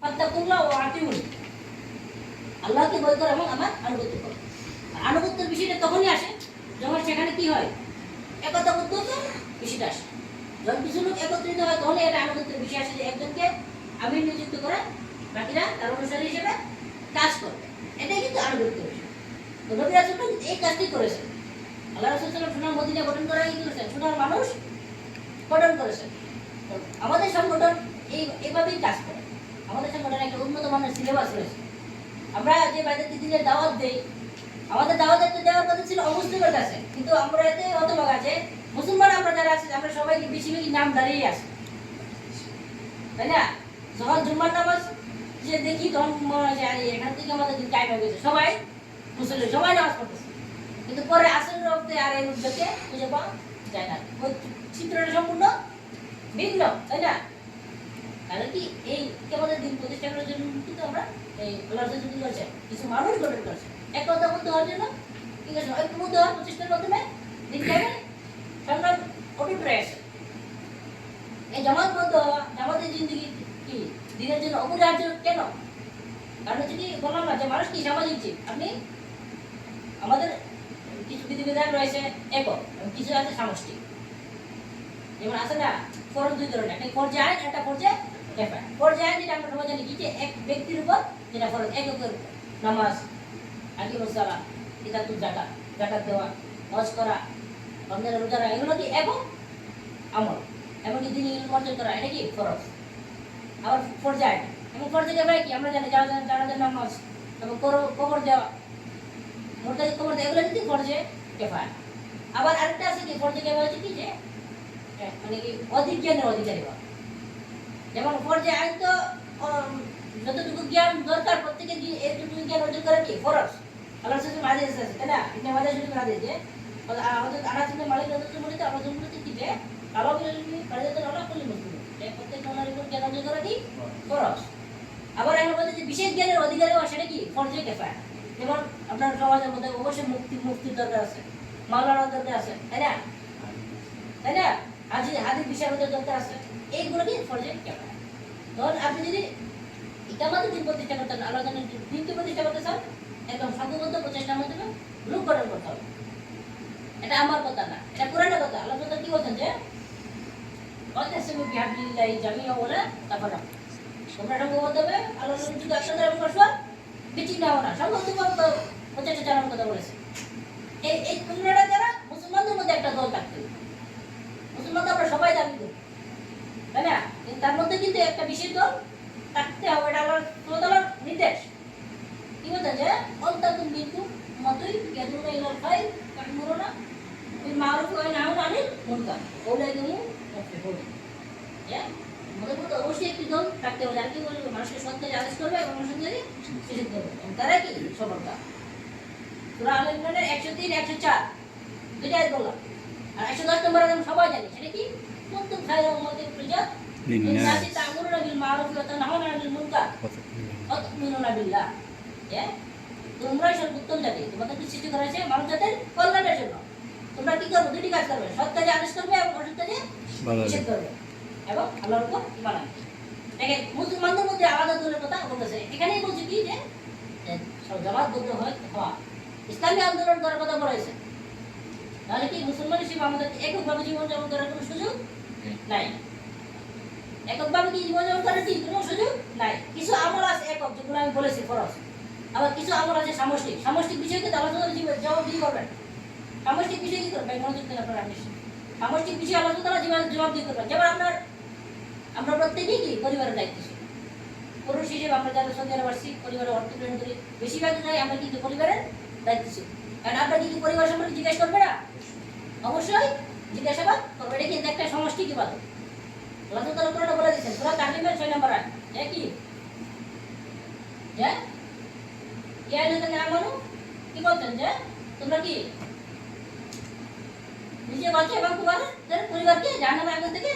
ফাত্তাকুল্লাহ ওয়া আতিউন, আল্লাহকে ভয় করো এবং আমার আনুগত্য করো। আনুগত্যের বিষয়টা তখনই আসে যখন সেখানে কি হয়, একতাবদ্ধ বিষয়টা আসে। যখন কিছু লোক একত্রিত হয় তখন এটা আনুগত্যের বিষয় আসে যে একজনকে আমির নিযুক্ত করে বাকিরা তার অনুসারী হিসেবে কাজ করে, এটাই কিন্তু আনুগত্যের বিষয়। তো নবী রাসূল এই কাজটি করেছেন। আল্লাহ রাসূল সাল্লাল্লাহু আলাইহি ওয়াসাল্লাম সোনার মদিনা গঠন করা কি করেছেন, সোনার মানুষ গঠন করেছেন। তো আমাদের সংগঠন এইভাবেই কাজ করে। আমাদের সংগঠনে একটা উন্নত মানের সিলেবাস রয়েছে। আমরা যে বাইরের দিনের দাওয়াত দেই, আমাদের দাওয়াত একটা দেওয়ার কথা ছিল অমুসলিমের কাছে, কিন্তু আমরা এতে হতভাগা আছে মুসলমান আমরা যারা আছি আমরা সবাইকে বেশিরভাগই নাম দাঁড়িয়ে আসি, তাই না? যখন জুম্মার নামাজ যে দেখি তখন মনে হয় যে আরে এখান থেকে আমাদের দিন টাইম হয়ে গেছে, সবাই মুসলিম সবাই নামাজ পড়তেছে, কিন্তু পরে আসল রক্তে আর এই লোকদেরকে খুঁজে পাওয়া যায় না। ওই চিত্রটা সম্পূর্ণ ভিন্ন, তাই না? তাহলে কি এই আমাদের দিন প্রতিষ্ঠা করার জন্য কিন্তু আমরা এই আল্লাহ রাসূল কি করেছে, কিছু মানুষ গঠন করেছে একতা বদ্ধ হওয়ার জন্য, ঠিক আছে, ঐক্যবদ্ধ হওয়ার প্রচেষ্টার মাধ্যমে দিন কায়েমে সংগ্রাম অটুট রয়েছে। এই জামাতবদ্ধ হওয়া, জামাতের জিন্দগি কি দিনের জন্য অপরিহার্য কেন? কারণ হচ্ছে কি বললাম না যে মানুষ কি সামাজিক জীব। আপনি আমাদের কিছু বিধিবিধান রয়েছে একক, কিছু আছে সামষ্টিক। যেমন আছে না ফরজ দুই ধরনের, একটা ফরজে আইন, একটা ফরজে কিফায়া। ফরজে আইন যেটা আমরা সবাই জানি কি যে এক ব্যক্তির উপর যেটা ফরজ, এককের উপর, নামাজ, আকিমুস সালাহ, ইতাতুজ যাকাত, যাকাত দেওয়া, হজ করা, রমজানের রোজা রাখা, এগুলো কি একক আমল, এমনকি দিন অর্জন করা, এটা কি ফরজ। আবার ফরজে আইন এবং ফরজে কিফায়া কি আমরা জানি, যারা নামাজ এবং কবর দেওয়া, মুরতাদি কবর দেওয়া, এগুলো কি ফরজে কিফায়া। আবার আরেকটা আছে কি ফরজে কিফায়া হচ্ছে কি যে মানে কি অধিক জ্ঞানের অধিকারী হওয়া। যেমন ফরজে আইন তো যতটুকু জ্ঞান দরকার প্রত্যেকে এইটুকু জ্ঞান অর্জন করে কি ফরজ। আল্লাহ রাসূল হাদিস আছে, তাই না? ইবনে মাজাহ শরীফের হাদিস যে আমাদের আনাস ইবনে মালিক রাদিয়াল্লাহু আনহু বলেছে, আল্লাহ রাসূল বলেছে কি যে তালাবুল ইলমি ফারিদাতুন আলা কুল্লি মুসলিম, যে প্রত্যেক মুসলমানের উপর জ্ঞান অর্জন করা কি ফরজ। আবার আমরা বলছি যে বিশেষ জ্ঞানের অধিকারী হওয়া সেটা কি ফরজে কিফায়া। যেমন আপনার সমাজের মধ্যে অবশ্যই মুফতির দরকার আছে, মাওলানার দরকার আছে, তাই না? তাই না? হাদিস বিষয়ের দরকার আছে, এইগুলো কি ফরজে কিফায়া। তখন আপনি যদি ইকামাতের দিন প্রতিষ্ঠা করতে চান, আল্লাহর জন্য দিনকে প্রতিষ্ঠা করতে চান, একদম সংঘবদ্ধ প্রচেষ্টার মাধ্যমে লোক গঠন করতে হবে। এটা আমার কথা না, এটা কোরআনের কথা। আল্লাহ তাআলা কি বলেন যে ওয়াতাসিমু বিহাবলিল্লাহি জামিআ ওয়ালা তাফাররাকু, তোমরা সংঘবদ্ধ হবে আল্লাহর জন্য যদি একসাথে এবং পরস্পর বিচ্ছিন্ন হও না, সংঘবদ্ধ প্রচেষ্টা চালানোর কথা বলেছে। এই তোমরা যারা মুসলমানদের মধ্যে একটা দল থাকতে হবে। মুসলমান তো আমরা সবাই দাবি করি, তাই না? কিন্তু তার মধ্যে কিন্তু একটা বিশেষ দল থাকতে হবে, এটা আল্লাহর নির্দেশ। কি বলতে যে অন্তাকুম বিনকুম উম্মাতুন ইয়াদুনা ইলাল খায়র ওয়া বিল মারুফ ওয়া ইয়ানহাউনা আনিল মুনকার উলাইকা হুমুল মুফলিহুন। আমাদের মধ্যে অবশ্যই একটি দল থাকতে হবে যারা কি বলবে, মানুষকে সৎ কাজে আদেশ করবে এবং মানুষের কাজে নিষেধ করবে, তারা কি সফলতা। সূরা আল ইমরানের 103 104 দুইটা আয়াত বললাম। আর 110 নম্বর আমরা সবাই জানি সেটা কি কুনতুম খায়রা উম্মাতিন উখরিজাত লিন-নাসি তা'মুরুনা বিল মারুফ ওয়া তানহাউনা আনিল মুনকার ওয়া তু'মিনুনা বিল্লাহ। তোমরাই সর্বোত্তম জাতি, তোমাদেরকে সৃষ্টি করা হয়েছে মানব জাতির কল্যাণের জন্য। তোমরা কি করবে? দুটি কাজ করবে, সৎ কাজে আদেশ করবে এবং অসৎ কাজে নিষেধ করবে এবং আল্লাহর উপর ঈমান আনবে। দেখেন মুসলমানদের মধ্যে আলাদা দলের কথা বলতেছে, এখানেই বলছে কি যে জামাতবদ্ধ হওয়া, ইসলামী আন্দোলন করার কথা বলেছে। তাহলে কি মুসলমান হিসেবে আমাদের এককভাবে জীবনযাপন করার কোনো সুযোগ নাই? এককভাবে কি জীবনযাপন করার কি কোনো সুযোগ নাই? কিছু আমল আছে একক, যেগুলো আমি বলেছি ফরজ। আবার কিছু আমল আছে সামষ্টিক। সামষ্টিক বিষয়কে আল্লাহ তাআলা জবাবদিহি করবেন। সামষ্টিক বিষয় কি করবেন? মনোযোগ দেন আপনারা। সামষ্টিক বিষয় আল্লাহ তাআলা জবাবদিহি করবেন। যেমন আমরা প্রত্যেকেই কি পরিবারের দায়িত্বশীল। পুরুষ হিসেবে আমরা যারা সৌদি আরব আসছি, পরিবারের অর্থ প্রেরণ করি, বেশিরভাগই আমরা কিন্তু পরিবারের দায়িত্বশীল। কারণ আপনার কি পরিবার সম্পর্কে জিজ্ঞাসা করবে না? অবশ্যই জিজ্ঞাসাবাদ করবে। এটা কিন্তু একটা সমষ্টিক ইবাদত। আল্লাহ তাআলা কোরআনে বলে দিয়েছেন সূরা তাহরিমের 6 নম্বর আয়াত, কি যে ইয়া আল্লাযীনা আমানু, কি বলতেন যে তোমরা কি নিজে বাঁচো এবং তোমাদের পরিবারকে জাহান্নামের আগুন থেকে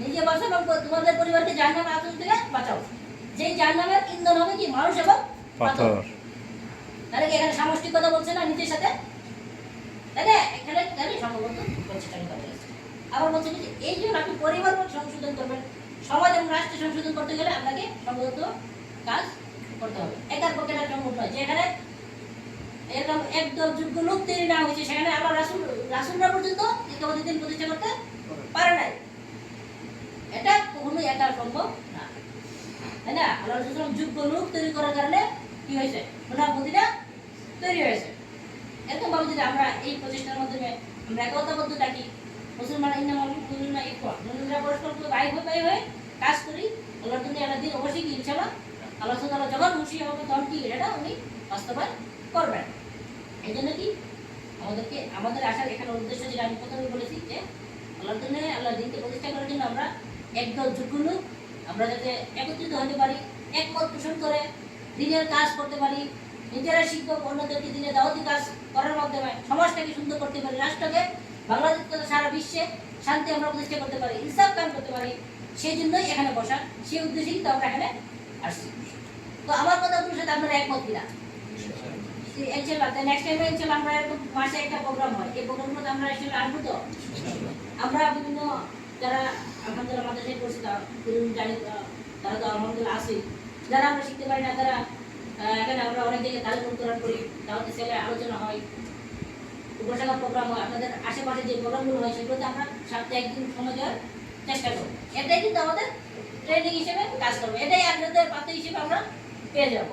নিজে বাঁচো এবং তোমাদের পরিবারকে জাহান্নামের আগুন থেকে বাঁচাও। যে জাহান্নামের ইন্ধন হবে কি মানুষ এবং পাথর। তাহলে কি এখানে সামষ্টিক কথা বলছে না নিজের সাথে? তাই না? এখানে সংঘবদ্ধ প্রচেষ্টার কথা বলছে। আবার বলছে যে এই জন্য আপনি পরিবার সংশোধন করবেন, সমাজ এবং রাষ্ট্র সংশোধন করতে গেলে আপনাকে সম্ভবত কাজ করতে হবে। একার পক্ষে এটা সম্ভব নয়, যেখানে এরকম একদল যোগ্য লোক তৈরি না হয়েছে, সেখানে আবার রাসূলরা পর্যন্ত ইকামতের দিন প্রতিষ্ঠা করতে পারে নাই। এটা কখনোই একা সম্ভব না, তাই না? আল্লাহ রাসূল যোগ্য লোক তৈরি করার কারণে কি হয়েছে, মুনাফিকরা তৈরি হয়েছে। এরকম ভাবে যদি আমরা এই প্রচেষ্টার মাধ্যমে আমরা একতাবদ্ধ থাকি, মুসলমান ইন্নামাল মুমিনুনা ইখওয়া, মুমিনরা পরস্পর ভাই হয়ে কাজ করি, আল্লাহর জন্য আল্লাহ দিন অবশ্যই কি ইনশাআল্লাহ আল্লাহ সুবহানাহু ওয়া তাআলা যখন খুশি হবে তখন কি এটা উনি বাস্তবায়ন করবেন। এই জন্য কি আমাদের আসার এখানে উদ্দেশ্য যেটা আমি প্রথমে বলেছি যে আল্লাহর জন্য আল্লাহর দিনকে প্রতিষ্ঠা করার জন্য আমরা একদল যোগ্য লোক আমরা যাতে একত্রিত হতে পারি, একমত পোষণ করে দিনের কাজ করতে পারি, নিজেরা শিক্ষক অন্যদেরকে দিনে দাওয়াতি কাজ করার মাধ্যমে সমাজটাকে সুন্দর করতে পারি, রাষ্ট্রকে বাংলাদেশ তথা সারা বিশ্বে শান্তি আমরা প্রতিষ্ঠা করতে পারি, ইনসাফ কায়েম করতে পারি। সেই জন্যই এখানে বসা, সেই উদ্দেশ্যেই তো আমরা এখানে আসছি। তো আমার কথাগুলোর সাথে আপনারা একমত কিনা? ইনশাআল্লাহ নেক্সট টাইমে ইনশাআল্লাহ আমরা এরকম মাসে একটা প্রোগ্রাম হয়, এই প্রোগ্রামগুলোতে আমরা আসলে আসবো। তো আমরা বিভিন্ন যারা আলহামদুলিল্লাহ মাদ্রাসায় পড়ছি জানি, তারা তো আলহামদুলিল্লাহ আসি, যারা আমরা শিখতে পারি না তারা এখানে আমরা অনেক জায়গায় তালিম প্রদান করি, তাহলে ছেলে আলোচনা হয়, উপশাখা প্রোগ্রাম হয়, আপনাদের আশেপাশে যে প্রোগ্রামগুলো হয় সেগুলোতে আমরা সপ্তাহে একদিন সময় দেওয়ার চেষ্টা করব। এটাই কিন্তু আমাদের ট্রেনিং হিসেবে কাজ করবে, এটাই আপনাদের পাত্র হিসেবে আমরা পেয়ে যাব।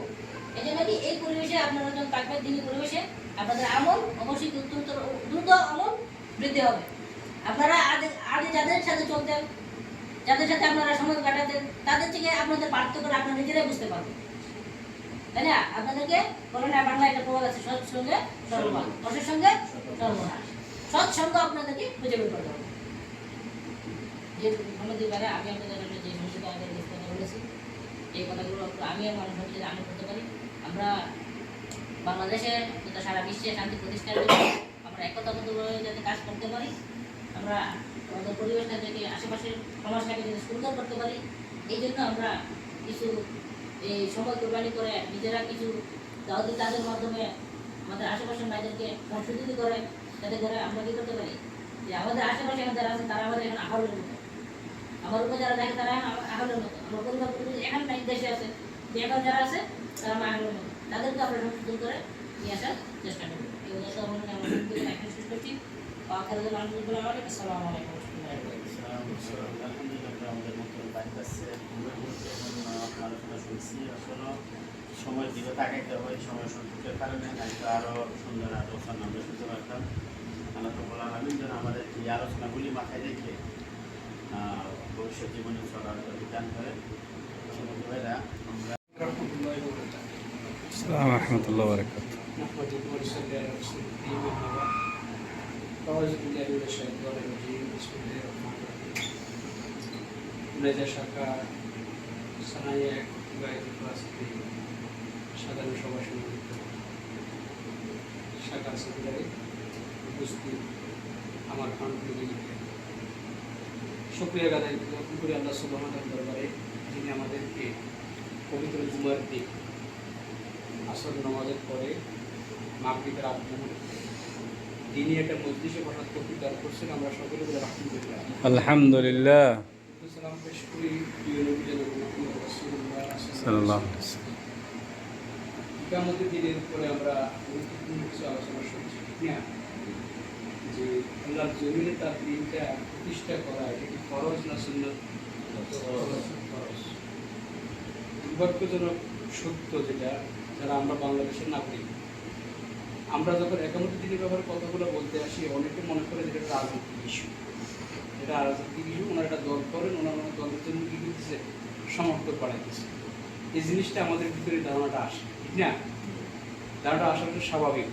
এই জন্য কি এই পরিবেশে আপনারা যখন থাকবেন, দিনী পরিবেশে আপনাদের আমল অবশ্যই দ্রুত আমল বৃদ্ধি হবে। আপনারা আগে যাদের সাথে চলতেন, যাদের সাথে আপনারা সময় কাটাতেন, তাদের থেকে আপনাদের পার্থক্য আপনারা নিজেরাই বুঝতে পারবেন, তাই না? আপনাদেরকে বলে না, বাংলা একটা প্রবাদ আছে, সৎসঙ্গে সর্বনাশ, অসৎ সঙ্গে সর্বনাশ। সৎসঙ্গ আপনাদেরকে খুঁজে বের করতে হবে। যে আমাদের বারে আমি আপনাদের যে সমস্ত আমাদের কথা বলেছি, এই কথাগুলো আমি আর মানুষ যদি আমি করতে পারি, আমরা বাংলাদেশে তথা সারা বিশ্বে শান্তি প্রতিষ্ঠার জন্য আমরা একতাবদ্ধভাবে যাতে কাজ করতে পারি, আমরা আমাদের পরিবেশটা যদি আশেপাশের সমাজটাকে যদি সুন্দর করতে পারি, এই জন্য আমরা কিছু এই সময় কোরবানি করে নিজেরা কিছু দাওয়াতি কাজের মাধ্যমে আমাদের আশেপাশের ভাইদেরকে সংশোধিত করে, যাতে করে আমরা কী করতে পারি যে আমাদের আশেপাশে যারা আছে তারা আমাদের এখন আহলের মতো, আমার উপরে যারা দেখে তারা আহলের মতো, আমার পরিবার এখন নাই দেশে আছে, যে এখন যারা আছে তারা আমার আহলের মতো, তাদেরকে আমরা সংশোধন করে নিয়ে আসার চেষ্টা করবো। এই উদ্দেশ্য আমরা এখন শেষ করছি। আসসালামু আলাইকুম। আলোচনা শুনছি, আসলে সময় দিকে তাকাইতে হয়, সময় সংকটের কারণে হয়তো আরও সুন্দর আলোচনা আমরা শুনতে পারতাম। আল্লাহ রাব্বুল আলামিন যেন আমাদের এই আলোচনাগুলি মাথায় রেখে ভবিষ্যৎ জীবনে চলার বিধান করে। আমরা আসসালামু রাহমাতুল্লাহি ওয়া বারাকাতুহু। সাধারণ সভা সম্মানিত শাখার সেক্রেটারি উপস্থিত আমার খানপুরীকে শুকরিয়া আদায় করি আল্লাহ সুবহানাহু ওয়া তাআলার দরবারে, যিনি আমাদেরকে পবিত্র জুমার দিন আসর নামাজের পরে মাগরিবের আগ মুহূর্তে দিনই একটা মজলিসে বসার তৌফিক দান করছেন। আমরা সকলে বলে আলহামদুলিল্লাহ। আলহামদুলিল্লাহ। সালাম পেশ করি প্রিয় নবী জনাব মুহাম্মদ রাসূলুল্লাহ সাল্লাল্লাহু আলাইহি ওয়াসাল্লাম। কিয়ামতের দিনের উপরে আমরা গুরুত্বপূর্ণ কিছু আলোচনা শুনছি, ঠিক না? যে আল্লাহর জমিনে তার দিনটা প্রতিষ্ঠা করা, এটা কি ফরজ না সুন্নাত? ফরজ। দুর্ভাগ্যজনক সত্য যেটা, যারা আমরা বাংলাদেশের নাগরিক, আমরা যখন একামতের দিনের ব্যাপারে কথাগুলো বলতে আসি, অনেকে মনে করে যে এটা রাজনৈতিক ইস্যু, এটা রাজনৈতিক ইস্যু, ওনারা একটা দল করেন, ওনারা দলের জন্য কী করতেছে, সমর্থন বাড়াইতেছে। এই জিনিসটা আমাদের ভিতরে ধারণাটা আসে, ঠিক না? ধারণাটা আসাটা স্বাভাবিক,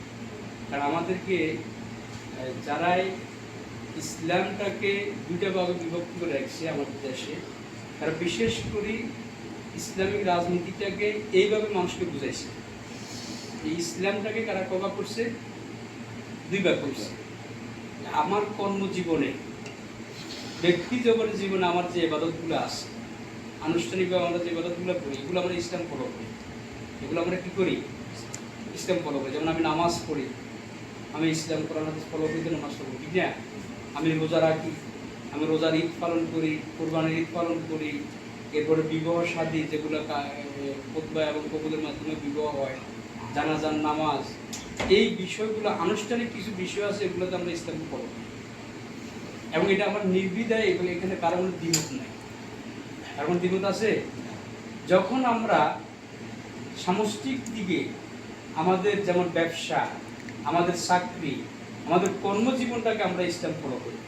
কারণ আমাদেরকে যারাই ইসলামটাকে দুইটা ভাগে বিভক্ত করে রাখছে আমাদের দেশে, তারা বিশেষ করে ইসলামিক রাজনীতিটাকে এইভাবে মানুষকে বুঝাইছে। এই ইসলামটাকে কারা কভার করছে, দুই ভাগ করছে। আমার কর্মজীবনে, ব্যক্তি জীবনে আমার যে ইবাদতগুলো আছে, আনুষ্ঠানিকভাবে আমরা যে ইবাদতগুলো করি, এগুলো আমরা ইসলাম ফলো করি। এগুলো আমরা কী করি? ইসলাম ফলো করি। যেমন আমি নামাজ পড়ি, আমি ইসলাম কোরআন হাদিস ফলো করি, নামাজ পড়ি, ঠিক না? আমি রোজা রাখি, আমি রোজার ঈদ পালন করি, কোরবানির ঈদ পালন করি, এরপরে বিবাহ শাদী যেগুলো খুতবা এবং কবুলের মাধ্যমে বিবাহ হয়, জানাজার নামাজ, এই বিষয়গুলো আনুষ্ঠানিক কিছু বিষয় আছে, এগুলোতে আমরা ইসলাম ফলো করি এবং এটা আমার নির্বিধায়, এবং এখানে কারো কোনো দ্বিমত নাই। কারণ দ্বিমত আছে? যখন আমরা সামষ্টিক দিকে আমাদের যেমন ব্যবসা, আমাদের চাকরি, আমাদের কর্মজীবনটাকে আমরা ইসলাম ফলো করি,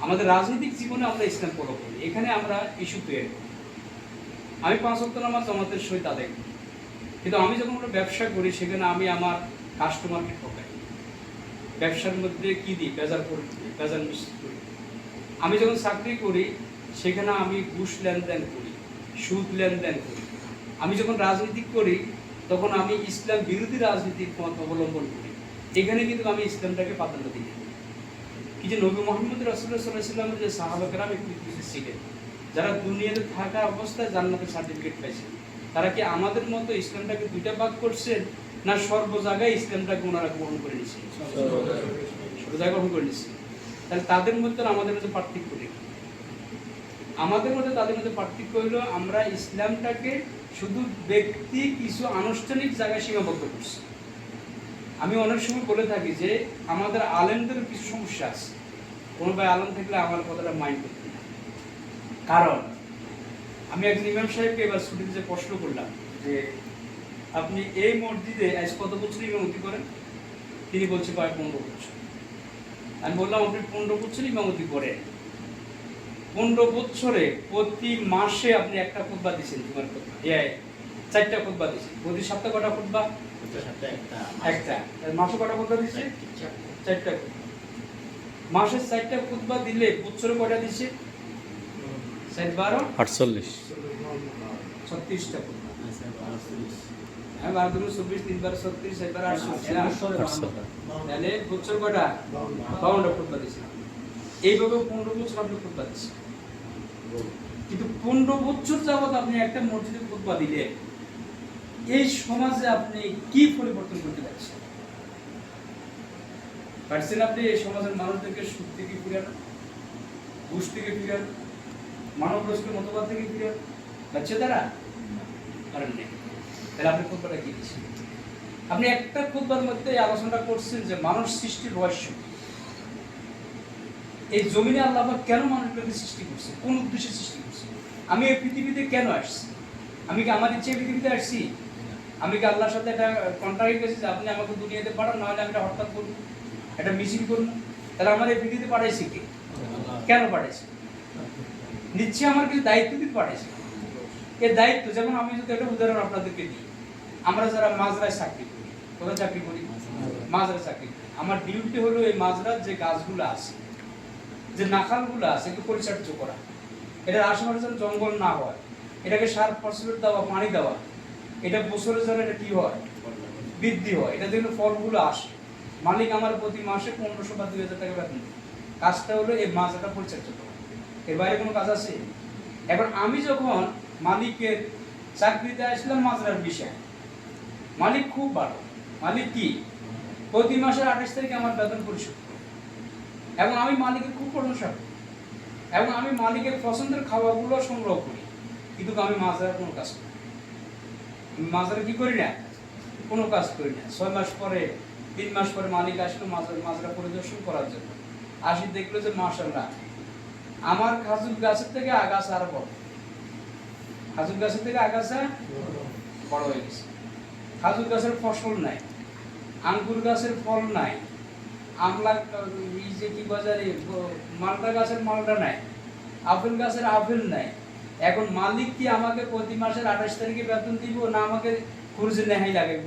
আমাদের রাজনৈতিক জীবনে আমরা ইসলাম ফলো করি, এখানে আমরা ইস্যু তৈরি করি। আমি 5 ওয়াক্ত নামাজ জামাতের সহিত আদায় করি, কিন্তু আমি যখন কোনো ব্যবসা করি সেখানে আমি আমার কাস্টমারকে ঠকাই, ব্যবসার মধ্যে কি দিই, বেজার মিশ্রিত করি। আমি যখন চাকরি করি সেখানে আমি ঘুষ লেনদেন করি, সুদ লেনদেন করি। আমি যখন রাজনীতি করি তখন আমি ইসলাম বিরোধী রাজনীতির পথ অবলম্বন করি। এখানে কিন্তু আমি ইসলামটাকে প্রাধান্য দিই। কি যে নবী মুহাম্মদ রাসূলুল্লাহ সাল্লাল্লাহু আলাইহি ওয়াসাল্লামের যে সাহাবাকেরাম একটু ছিলেন, যারা দুনিয়াতে থাকা অবস্থায় জান্নাতের সার্টিফিকেট পাইছেন, তারা কি আমাদের মতো ইসলামটাকে দুইটা ভাগ করছেন, না সর্ব জায়গায় ইসলামটাকে ওনারা গ্রহণ করে নিচ্ছেন? সর্ব জায়গায় গ্রহণ করে নিচ্ছেন। তাহলে তাদের মধ্যে আমাদের মধ্যে পার্থক্য নেই। আমাদের মধ্যে তাদের মধ্যে পার্থক্য হলো আমরা ইসলামটাকে শুধু ব্যক্তি কিছু আনুষ্ঠানিক জায়গায় সীমাবদ্ধ করছি। আমি অনেক সময় বলে থাকি যে আমাদের আলেমদের কিছু সমস্যা আছে, কোনো ভাই আলেম থাকলে আমার কথাটা মাইন্ড করতে না। কারণ আমি একজন ইমাম সাহেবকে এবার ছুটিতে যে প্রশ্ন করলাম যে আপনি এই মসজিদে আজ কত বছর ইমামতি করেন? তিনি বলছে প্রায় 15 বছর। আমি বললাম আপনি 15 বছর ইমামতি করেন, 15 বছরে প্রতি মাসে আপনি একটা খুতবা দিয়েছেন, তোমার খুতবা 4টা খুতবা দিয়েছেন, প্রতি সপ্তাহে কটা খুতবা? একটা। মাসে কটা খুতবা দিয়েছে? 4টা। মাসে 4টা খুতবা দিলে বছরে কয়টা দিয়েছে? 4 12 48 36টা খুতবা। হ্যাঁ, 12 দুগুণ 24, 3 12 36, 4 12 48। তাহলে বছর কয়টা? 52টা খুতবা দিয়েছে। এইভাবে 15 বছর আপনি খুতবা দিচ্ছেন। কিন্তু 15 বছর যাবত আপনি একটা মসজিদে খুতবা দিলে এই সমাজে আপনি কি পরিবর্তন করতে পারছেন? আপনি এই সমাজের মানুষদেরকে সুদ থেকে ফিরানো, ঘুষ থেকে ফিরানো, মানব রসিকের মতবাদ থেকে ফিরানো পারছে তারা? পারেন নেই। তাহলে আপনি খুতবাটা কি দিচ্ছেন? আপনি একটা খুতবার মধ্যে আলোচনা করছেন যে মানুষ সৃষ্টির রহস্য, এই জমিনে আল্লাহ কেন মানুষগুলোকে সৃষ্টি করছে, কোন উদ্দেশ্যে সৃষ্টি করছে, আমি এই পৃথিবীতে কেন আসছি, আমি কি আমার ইচ্ছে পৃথিবীতে আসছি, আমি কি আল্লাহর সাথে একটা কন্ট্রাক্ট করেছি যে আপনি আমাকে দুনিয়াতে পাঠান, নাহলে আমি একটা হরতাল করবো, একটা মিছিল করবো? তাহলে আমার এই পৃথিবীতে পাঠাইছি কে, কেন পাঠাইছি? নিশ্চয়ই আমার কিছু দায়িত্ব দিতে পাঠাইছি। এই দায়িত্ব, যেমন আমি যদি একটা উদাহরণ আপনাদেরকে দিই, আমরা যারা মাজরায় চাকরি করি, কোথায় চাকরি করি? মাজরায় চাকরি করি। আমার ডিউটি হলো এই মাজরার যে গাছগুলো আছে, যে নাখালগুলো আছে, একটু পরিচর্যা করা, এটার আশেপাশে যেন জঙ্গল না হয়, এটাকে সার ফসলের দেওয়া, পানি দেওয়া, এটা বছরের জন্য এটা কি হয়, বৃদ্ধি হয়, এটা যেন ফলগুলো আসে। মালিক আমার প্রতি মাসে 1500 বা 2000 টাকা বেতন দেয়। কাজটা হলো এই মাজরাটা পরিচর্যা করা, এর বাইরে কোনো কাজ আছে? এখন আমি যখন মালিকের চাকরিতে আসলাম মাজরার বিষয়, মালিক খুব ভালো, মালিক কি প্রতি মাসের 28 তারিখে আমার বেতন পরিশোধ করে, এবং আমি মালিকের খুব প্রশংসা করি, এবং আমি মালিকের পছন্দের খাবারগুলো সংগ্রহ করি, কিন্তু আমি মাজরার কোনো কাজ করি না। আমি মাজরা কি করি না, কোনো কাজ করি না। 6 মাস পরে, 3 মাস পরে মালিক আসলো মাজরা পরিদর্শন করার জন্য, আসি দেখলো যে মাশাআল্লাহ আমার খাজুর গাছের থেকে আগাছা আরো বড়, খাজুর গাছের থেকে আগাছা বড় হয়ে গেছে। খাজুর গাছের ফসল নাই, আঙ্গুর গাছের ফল নাই, আমলা এই যে কি বাজারে মালটা গাছের মালটা নাই, আপেল গাছের আপেল নাই। এখন মালিক কি আমাকে প্রতি মাসের 28 তারিখে বেতন দিব, না আমাকে খুরজে নেহাই লাগাইব?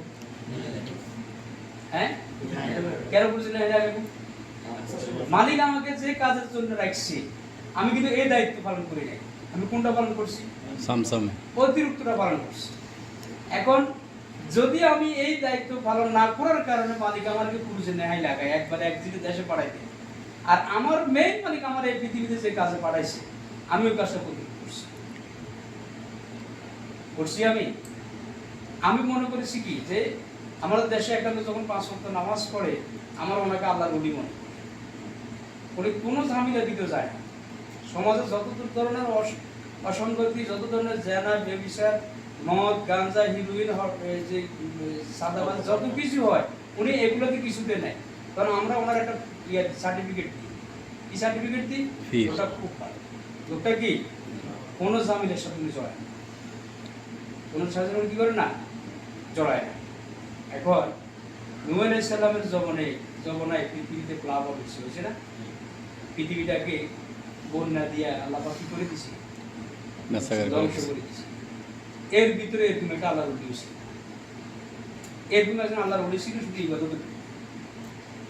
হ্যাঁ, কেন খুরজে নেহাই লাগাইব? মালিক আমাকে যে কাজের জন্য রাখছে, আমি কিন্তু এই দায়িত্ব পালন করি নাই। আমি কোনটা পালন করছি? সামসামে অতিরিক্তটা পালন করছি। এখন যদি আমি এই দায়িত্ব পালন না করার কারণে মালিক আমাকে পুরুষে নেহাই লাগায়, একবারে একদিকে দেশে পাঠাই দেয়, আর আমার মেইন মালিক আমার এই পৃথিবীতে যে কাজে পাঠাইছে আমি ওই কাজটা করছি। আমি মনে করেছি কি যে আমাদের দেশে একটা যখন 5 ওয়াক্ত নামাজ পড়ে, আমার ওনাকে আল্লাহর ওলি মনে করে, কোনো ঝামেলা দিতে যায় না। সমাজে যত ধরনের অসঙ্গতি, যত ধরনের জেনা, ব্যভিচার, মদ, গাঞ্জা, হিরোইন, যে সাদাবাদ যত কিছু হয়, উনি এগুলোকে কিছুতে নেয়। কারণ আমরা ওনার একটা সার্টিফিকেট দিই। কি সার্টিফিকেট দিই? ওটা খুব ভালো। লোকটা কি কোনো জামিনের সাথে উনি জড়ায় না, কোনো সাথে কি করে না, জড়ায় না। এখন নূহ আলাইহিস সালামের জমানায় পৃথিবীতে প্লাবন হয়েছে না? পৃথিবীটাকে বন্যা দিয়া আল্লাহ পাক কি করে দিছে? ধ্বংস করে দিছে। এর ভিতরে এরকম একটা আল্লাহর ওলি ছিল। এরকম একজন আল্লাহর ওলি ছিল, শুধু ইবাদত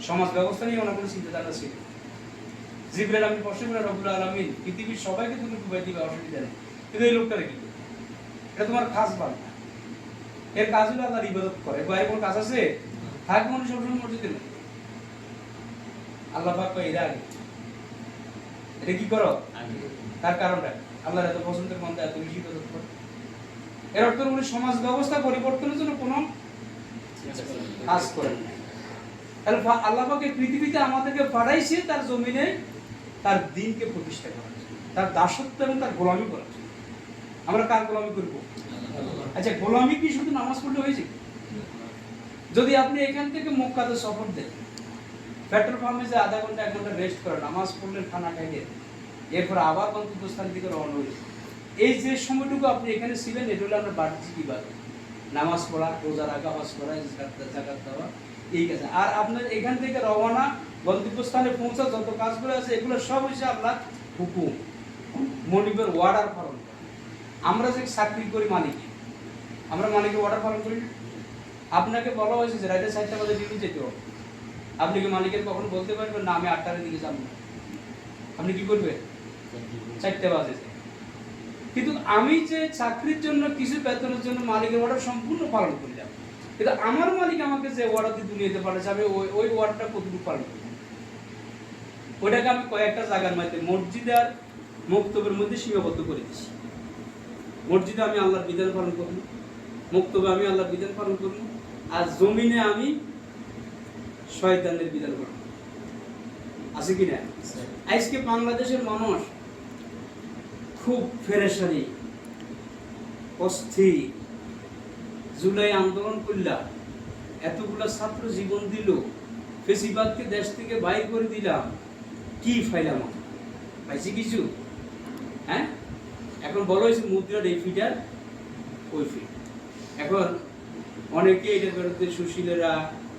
সমাজ ব্যবস্থা নিয়ে ওনার কোনো চিন্তাধারা ছিল। জিবরাইল আমি প্রশ্ন করে রব্বুল আলামিন পৃথিবীর সবাইকে তুমি ডুবাই দিবে, অসুবিধা নেই, কিন্তু এই লোকটারে কি করবে? এটা তোমার খাস বান্দা, এর কাজ হলো আল্লাহর ইবাদত করে। বাইরে কোনো কাজ আছে? থাক মানুষ সবসময় মসজিদে নেই। আল্লাহ পাক কয় এরা আগে, এটা কি করো? তার কারণটা আল্লাহর এত পছন্দের বান্দা এত বেশি ইবাদত করে। এর অর্থ হলো সমাজ ব্যবস্থা পরিবর্তনের জন্য কোনো কাজ করেন না। তাহলে আল্লাহ পাক এই পৃথিবীতে আমাদেরকে পাঠাইছে তার জমিনে তার দ্বীনকে প্রতিষ্ঠা করার জন্য, তার দাসত্ব এবং তার গোলামি করার জন্য। আমরা কার গোলামি করব? আচ্ছা, গোলামি কি শুধু নামাজ পড়লে হয়েছে? যদি আপনি এখান থেকে মক্কাতে সফর দেন, পেট্রোল পাম্পে যে আধা ঘন্টা 1 ঘন্টা রেস্ট করেন, নামাজ পড়লেন, খানা খাইলেন, এরপর আবার গন্তব্যস্থান থেকে রওনা হলেন, এই যে সময়টুকু আপনি এখানে ছিলেন, এটা হলো আমরা বাহ্যিক ইবাদত। নামাজ পড়া, রোজা রাখা, হজ করা, যাকাত দেওয়া, এই কাজ। আর আপনার এখান থেকে রওনা গন্তব্যস্থানে পৌঁছা যত কাজগুলো আছে, এগুলো সব হচ্ছে আল্লাহর হুকুম, মনিবের ওয়ার্ডার পালন করা। আমরা যে চাকরি করি মালিক, আমরা মালিকের ওয়ার্ডার পালন করি না। আপনাকে বলা হয়েছে যে রাতে 4টা বাজে ডিউটি যেতে হবে, আপনি কি মালিকের কখন বলতে পারবেন না আমি 8টার দিকে যাব না? আপনি কি করবেন? 4টা বাজে। কিন্তু আমি যে চাকরির জন্য কিছু বেতনের জন্য মালিকের অর্ডার সম্পূর্ণ পালন করে যাব, কিন্তু আমার মালিক আমাকে যে অর্ডার দিয়ে দুনিয়াতে পাঠাচ্ছে, আমি ওই অর্ডারটা কতটুকু পালন করব? ওইটাকে আমি কয়েকটা জায়গার মধ্যে মসজিদ আর মক্তবের মধ্যে সীমাবদ্ধ করে দিচ্ছি। মসজিদে আমি আল্লাহর বিধান পালন করব, মক্তবে আমি আল্লাহর বিধান পালন করব, আর জমিনে আমি শয়তানের বিধান পালন করব। আছে কি না? আজকে বাংলাদেশের মানুষ খুব পেরেশানি, অস্থির। জুলাই আন্দোলন করলা, এতগুলা ছাত্র জীবন দিল, ফেসিবাদকে দেশ থেকে বাইর করে দিলাম, কি ফাইলাম? পাইছি কিছু? হ্যাঁ, এখন বলা হয়েছে মুদ্রার এই ফিট আর ওই ফিট। এখন অনেকে এটার বিরুদ্ধে সুশীলেরা,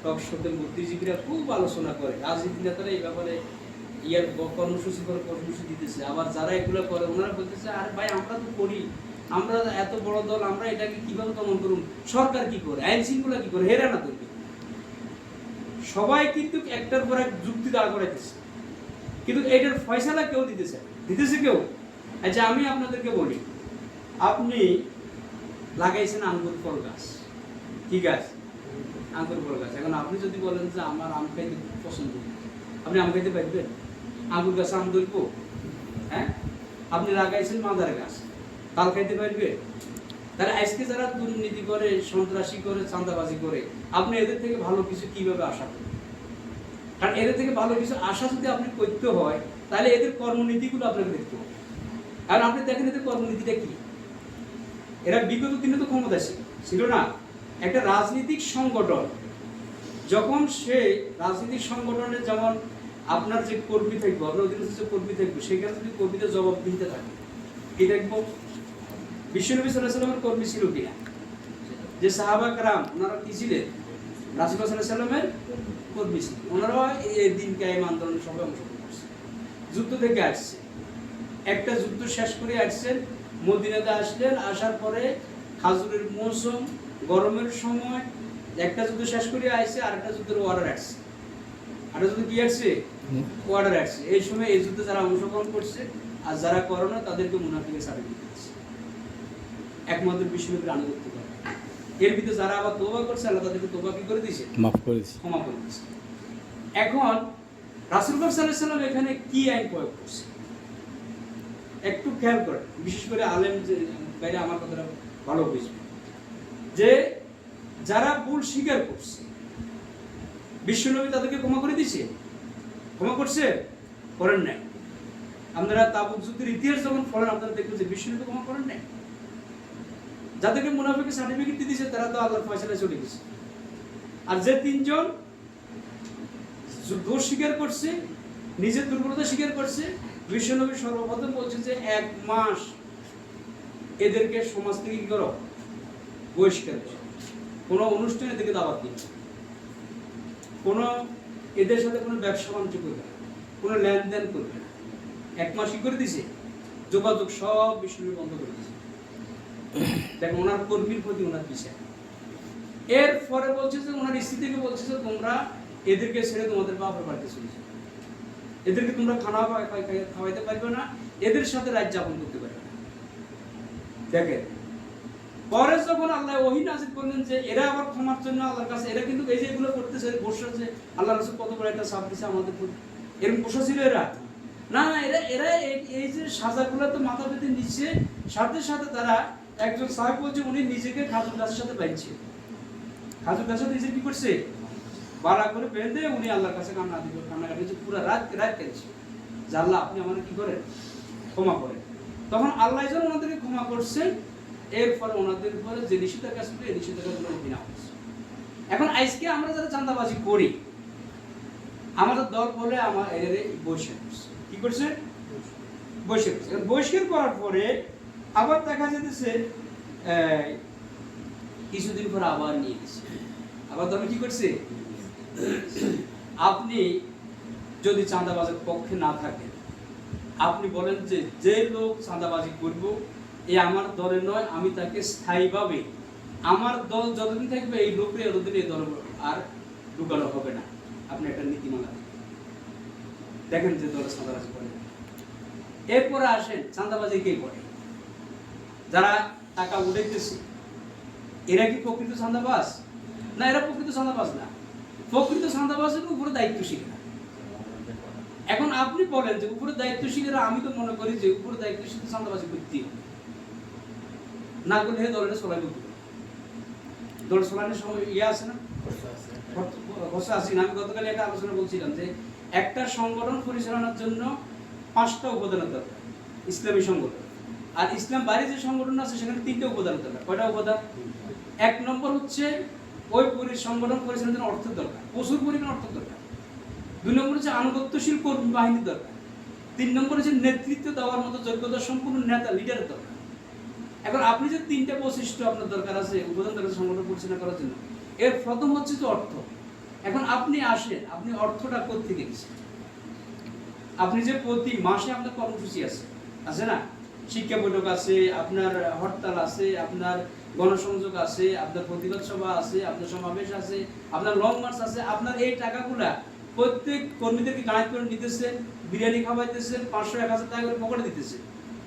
টকশোতে বুদ্ধিজীবীরা খুব আলোচনা করে, রাজনীতি নেতারা এই ব্যাপারে কর্মসূচি দিতেছে। আবার যারা এগুলো করে ওনারা বলতেছে আরে ভাই আমরা তো করি, আমরা এত বড় দল, আমরা এটাকে কিভাবে দমন করুন? সরকার কি করে, আইন শৃঙ্খলা কি করে? হেরা না করবে। সবাই কিন্তু একটার পর এক যুক্তি দাঁড় করাইতেছে, কিন্তু এটার ফয়সালা কেউ দিতেছে কেউ? আচ্ছা, আমি আপনাদেরকে বলি, আপনি লাগাইছেন আঙ্গুর ফল গাছ, কি গাছ? আঙ্গুর ফল গাছ। এখন আপনি যদি বলেন যে আমার আম খাইতে পছন্দ, আপনি আম খাইতে পারবেন? আঙ্গুর গাছ আম ধরবো? হ্যাঁ, আপনি লাগাইছেন মাদার গাছ, তাল খাইতে পারবে? তারা আজকে যারা দুর্নীতি করে, সন্ত্রাসী করে, চাঁদাবাজি করে, আপনি এদের থেকে ভালো কিছু কিভাবে আশা করেন? কারণ এদের থেকে ভালো কিছু আশা যদি আপনি করতে হয়, তাহলে এদের কর্মনীতিগুলো আপনাকে দেখতে হবে। কারণ আপনি দেখেন এদের কর্মনীতিটা কি। এরা বিগত দিনে তো ক্ষমতা ছিল না। একটা রাজনৈতিক সংগঠন যখন সে রাজনৈতিক সংগঠনের যেমন আপনার যে কর্মী থাকবে, আপনার অধীনে যে কর্মী থাকবে, সেখানে যদি কর্মীদের জবাবদিহিতা থাকে, কি দেখবো? বিশ্বনবী সাল্লাল্লাহু আলাইহি ওয়াসাল্লামের কর্মী ছিল কিনা? যে সাহাবা کرام ওনারা কি ছিলেন? রাসূলুল্লাহ সাল্লাল্লাহু আলাইহি ওয়াসাল্লামের কর্মী ছিলেন। ওনারা এই দিন কায়েম আন্দোলনে সবাই অংশগ্রহণ করছে, যুদ্ধ থেকে আসছে, একটা যুদ্ধ শেষ করে আসছেন, মদিনাতে আসলেন, আসার পরে খাজুরের মৌসুম, গরমের সময়, একটা যুদ্ধ শেষ করে আসছে, আরেকটা যুদ্ধের অর্ডার আসছে। আরেকটা যুদ্ধ কি আসছে? অর্ডার আসছে। এই সময় এই যুদ্ধে যারা অংশগ্রহণ করছে আর যারা করে না, তাদেরকে মুনাফিকের সার্টিফিকেট দিচ্ছে, একমাত্র বিশ্বনবীর আনুগত্য করে। এর ভিতরে যারা আবার তওবা করছে, আল্লাহ তাদেরকে তওবা কি করে দিয়েছে? মাফ করে দিয়েছে, ক্ষমা করে দিয়েছে। এখন রাসূলুল্লাহ সাল্লাল্লাহু আলাইহি ওয়াসাল্লাম এখানে কি আইন প্রয়োগ করছে একটু খেয়াল করেন। বিশেষ করে আলেম যে বাইরে আমার কথাটা ভালো বুঝবে, যে যারা ভুল স্বীকার করছে, বিশ্বনবী তাদেরকে ক্ষমা করে দিয়েছে? ক্ষমা করছে? করেন নাই। আপনারা তাবুক যুদ্ধের ইতিহাস যখন পড়েন আপনারা দেখবেন যে বিশ্বনবী ক্ষমা করেন নাই। যাদেরকে মুনাফিকের সার্টিফিকেট দিয়েছে তারা তো আল্লাহর ফয়সালায় চলে গেছে। আর যে তিনজন দোষ স্বীকার করছে, নিজের দুর্বলতা স্বীকার করছে, বিশ্বনবী সর্বপ্রথম বলছে যে 1 মাস এদেরকে সমাজ থেকে কি করো, বহিষ্কার করো, কোনো অনুষ্ঠানে এদেরকে দাওয়াত দিন, কোনো এদের সাথে কোনো ব্যবসা বাণিজ্য করবে না, কোনো লেনদেন করবে না। 1 মাস কি করে দিছে, যোগাযোগ সব বিশ্বনবী বন্ধ করে দিয়েছে। দেখেন ওনার কর্মীর প্রতি ওনার পিছায়। এরপরে বলছে যে ওনার স্ত্রীকে বলছে যে তোমরা এদেরকে ছেড়ে তোমাদের বাপের বাড়িতে চলে যাও, এদেরকে তোমরা খানা খাওয়াইতে পারবে না, এদের সাথে রাত যাপন করতে পারবে না। দেখেন পরে যখন আল্লাহ ওহী নাযিল করলেন যে এরা আবার ক্ষমার জন্য আল্লাহর কাছে, এরা কিন্তু এই যে এগুলো করতেছে বসে আল্লাহ রাসূল কত বড় একটা সাপ দিয়েছে আমাদের প্রতি, এরকম বসা ছিল এরা না। এরা এই যে সাজাগুলো তো মাথা পেতে নিচ্ছে, সাথে সাথে তারা একজন সাহেব বলছে উনি নিজেকে খাজুর গাছের সাথে বাঁধছে, খাজুর গাছের সাথে নিজে কি করছে, বাড়া করে বেঁধে উনি আল্লাহর কাছে কান্নাকাটি পুরো রাত কেঁদেছে যে আল্লাহ আপনি আমাদের কি করেন, ক্ষমা করেন। তখন আল্লাহ যখন ওনাদেরকে ক্ষমা করছেন, এরপরে ওনাদের উপরে যে নিষেধাজ্ঞা ছিল এই নিষেধাজ্ঞাগুলো বিনা হচ্ছে। এখন আজকে আমরা যারা চাঁদাবাজি করি, আমাদের দল বলে আমার এর বৈশ্বিক কি করছে, বহিষ্কার করার পরে আবার দেখা যেতেছে কিছুদিন পর আবার নিয়ে গেছে, আবার দল কি করছে। আপনি যদি চাঁদাবাজির পক্ষে না থাকেন, আপনি বলেন যে যে লোক চাঁদাবাজি করবো এ আমার দলের নয়, আমি তাকে স্থায়ীভাবে আমার দল যতদিন থাকবে এই লোকের এতদিন এই দল আর ঢুকানো হবে না। আপনি একটা নীতিমালা দেখেন যে দলে চাঁদাবাজি করে। এরপরে আসেন চাঁদাবাজি কে করে, যারা টাকা উঠাইতেছে এরা কি প্রকৃত চাঁদাবাজ না? এরা প্রকৃত চাঁদাবাজ না। প্রকৃত চাঁদাবাজের উপরে দায়িত্বশীল না। এখন আপনি বলেন যে উপরে দায়িত্বশীলেরা, আমি তো মনে করি যে উপরে দায়িত্বশীল চাঁদাবাজি করতে না করলে দলের চলাই করতে দল চলানোর সময় আছে না, খরচা আছে না। আমি গতকাল একটা আলোচনা বলছিলাম যে একটা সংগঠন পরিচালনার জন্য 5টা উপাদানের দরকার, ইসলামী সংগঠন। আর ইসলাম বাইরে যে সংগঠন আছে সেখানে 3টে উপাদানের দরকার। কয়টা উপাদান? 1 নম্বর হচ্ছে ওই সংগঠন পরিচালনার জন্য অর্থের দরকার, প্রচুর পরিমাণ অর্থ দরকার। 2 নম্বর হচ্ছে আনুগত্যশীল কর্মী বাহিনীর দরকার। 3 নম্বর হচ্ছে নেতৃত্ব দেওয়ার মতো যোগ্যতা সম্পূর্ণ নেতা, লিডারের দরকার। এখন আপনি যে 3টে বৈশিষ্ট্য আপনার দরকার আছে উপাদান দরকার সংগঠন পরিচালনা করার জন্য, এর প্রথম হচ্ছে যে অর্থ। এখন আপনি আসেন, আপনি অর্থটা কোত্থেকে দিচ্ছেন? আপনি যে প্রতি মাসে আপনার কর্মসূচি আছে না, শিক্ষা বৈঠক আছে, আপনার হরতাল আছে, আপনার গণসংযোগ আছে, আপনার প্রতিবাদ সভা আছে, আপনার সমাবেশ আছে, আপনার লং মার্চ আছে, আপনার এই টাকাগুলা প্রত্যেক কর্মীদেরকে গাইড করে নিতেছেন, বিরিয়ানি খাওয়াইতেছেন, 500-1000 টাকা করে পকেটে দিতেছেন।